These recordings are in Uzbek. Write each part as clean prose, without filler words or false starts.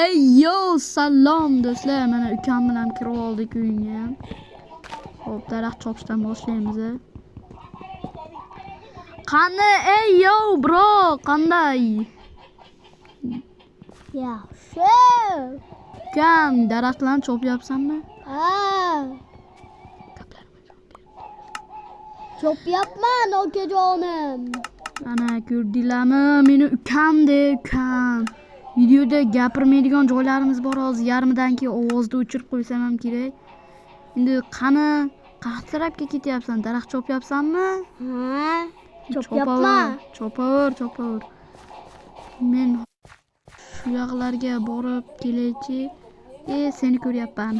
Ey yo, salom do'stlar. Mana ukam bilan kirib oldik uyga. Xo'p, daraxt chopishdan boshlaymiz. Qani, ey yo, bro, qanday? Yaxshi. Ukam, daraxtlarni chopyapsanmi? Ha. Chopyapman okajonim. Ana ko'rdinglarmi? Meni ukamde, ukam. Videoda gapirmaydigan joylarimiz bor, hozir yarmidan keyin ovozda o'chirib qo'ysam ham kerak. Endi qani, qaysi tarafga ketyapsan? Daraxt chopyapsanmi? Ha, chopyapman. Chopaver. Men shu yoqlarga borib kelaychi. Seni ko'ryapman.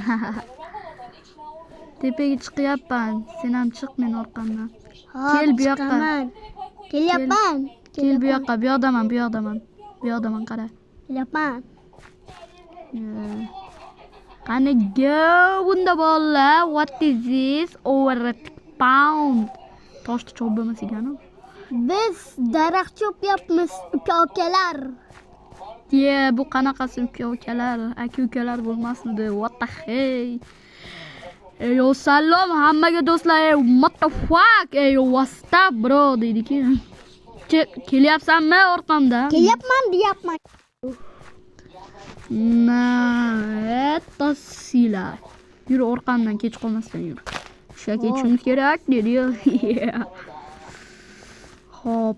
Tepaga chiqyapman. Sen ham chiq men orqamdan. Kel bu yoqqa. Kelyapman. Kel bu yoqqa. Bu yoqdaman. Bu yoqdaman, qara. Kelyapman. Qani go bunda bolalar. What is this? Over a pound. Toshni chopmas ekan-ku. Biz daraxt chopyapmiz, uka-ukalar. Bu qanaqasi uka-ukalar? Aka-ukalar bo'lmasmidi? What the hell? Yo, salom hammaga do'stlar. What the fuck? Yo, what's up bro deydi-ki. Kelyapsanmi orqamda? Kelyapman deyapman. Это sila. Yur orqamdan kech qolmasdan yur. Ishga ketishimiz kerak dedi. Hop.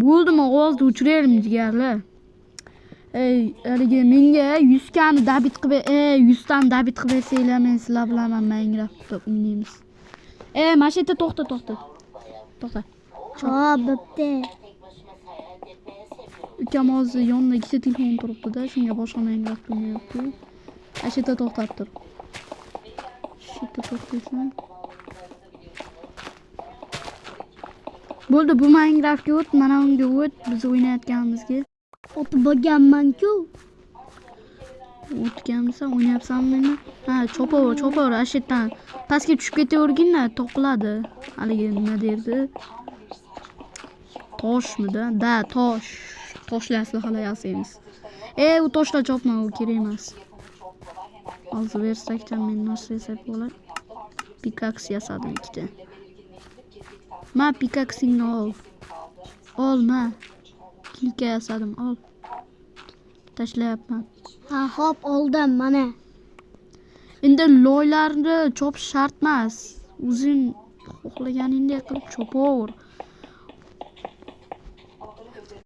Bo'ldimi, ovozni o'chiraylik jigarlar. Haligi menga 100 kani dabit qilib, 100 tani dabit qilib bersanglar, men sizlar bilan Minecraft o'ynaymiz. Mana shu yerda to'xta. Ha, bo'pti. Ukam hozir yonida ikkita telefon turibdi-da, shunga boshqa Minecraft o'ynayapti. Mana shu yerda to'xtab tur. Shu yerda to'xtaysan. Bo'ldi, bu Minecraftga o't, mana unga o't, biz o'ynayotganimizga. O'tib bo'lganman-ku. O'tganmisan, o'ynayapsanmi? Ha, chopaver, ashitdan. Pastga tushib ketavergin-da, topiladi. Haligi nima derdi? Toshmidi? Da, tosh. Toshli aslahalar yasaymiz. U toshlar chopma, u kerak emas. Hozir versakdan men narsa yasab bo'ladi. Pickaxe yasadim ikkita. Ma pickaxingni ol. Olma. Kilka yasadim, ol. Tashlayapman. Ha, hop, oldim mana. Endi loylarni chopish shart emas. O'zing xohlaganingdek qilib chopaver.